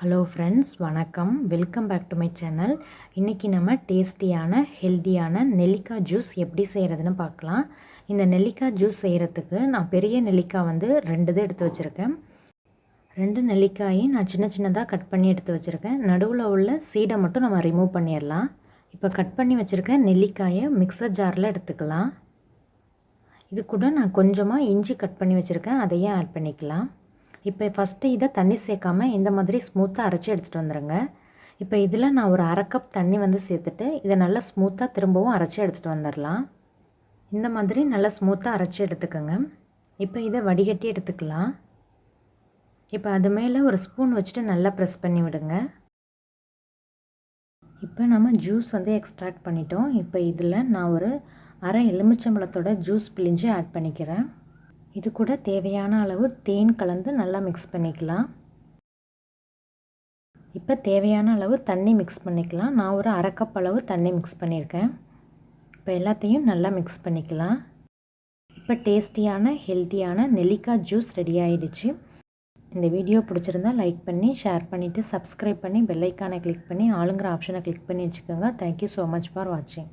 Hello friends, வணக்கம். Welcome back to my channel. இன்றைக்கி நம்ம டேஸ்டியான ஹெல்த்தியான நெல்லிக்காய் ஜூஸ் எப்படி செய்கிறதுன்னு பார்க்கலாம். இந்த நெல்லிக்காய் ஜூஸ் செய்கிறதுக்கு நான் பெரிய நெல்லிக்காய் 2 இது எடுத்து வச்சுருக்கேன். 2 நெல்லிக்காயும் நான் சின்ன சின்னதாக கட் பண்ணி எடுத்து வச்சுருக்கேன். நடுவில் உள்ள சீடை மட்டும் நம்ம ரிமூவ் பண்ணிடலாம். இப்போ கட் பண்ணி வச்சுருக்க நெல்லிக்காயை மிக்சர் ஜாரில் எடுத்துக்கலாம். இது கூட நான் கொஞ்சமாக இஞ்சி கட் பண்ணி வச்சுருக்கேன், அதையும் ஆட் பண்ணிக்கலாம். இப்போ ஃபஸ்ட்டு இதை தண்ணி சேர்க்காமல் இந்த மாதிரி ஸ்மூத்தாக அரைச்சி எடுத்துகிட்டு வந்துடுங்க. இப்போ இதில் நான் ஒரு 1/2 கப் தண்ணி சேர்த்துட்டு இதை நல்லா ஸ்மூத்தாக திரும்பவும் அரைச்சி எடுத்துகிட்டு வந்துடலாம். இந்த மாதிரி நல்லா ஸ்மூத்தாக அரைச்சி எடுத்துக்கோங்க. இப்போ இதை வடிகட்டி எடுத்துக்கலாம். இப்போ அது மேலே ஒரு ஸ்பூன் வச்சுட்டு நல்லா ப்ரெஸ் பண்ணி விடுங்க. இப்போ நம்ம ஜூஸ் எக்ஸ்ட்ராக்ட் பண்ணிட்டோம். இப்போ இதில் நான் ஒரு அரை எலுமிச்சம்பழத்தோட ஜூஸ் பிழிஞ்சு ஆட் பண்ணிக்கிறேன். இது கூட தேவையான அளவு தேன் கலந்து நல்லா மிக்ஸ் பண்ணிக்கலாம். இப்போ தேவையான அளவு தண்ணி மிக்ஸ் பண்ணிக்கலாம். நான் ஒரு 1/2 கப் அளவு தண்ணி மிக்ஸ் பண்ணியிருக்கேன். இப்போ எல்லாத்தையும் நல்லா மிக்ஸ் பண்ணிக்கலாம். இப்போ டேஸ்டியான ஹெல்த்தியான நெல்லிக்காய் ஜூஸ் ரெடி ஆகிடுச்சு. இந்த வீடியோ பிடிச்சிருந்தா லைக் பண்ணி ஷேர் பண்ணிவிட்டு சப்ஸ்கிரைப் பண்ணி பெல் ஐக்கானை கிளிக் பண்ணி ஆளுங்கிற ஆப்ஷனை கிளிக் பண்ணி வச்சுக்கோங்க. தேங்க்யூ ஸோ மச் ஃபார் வாட்சிங்.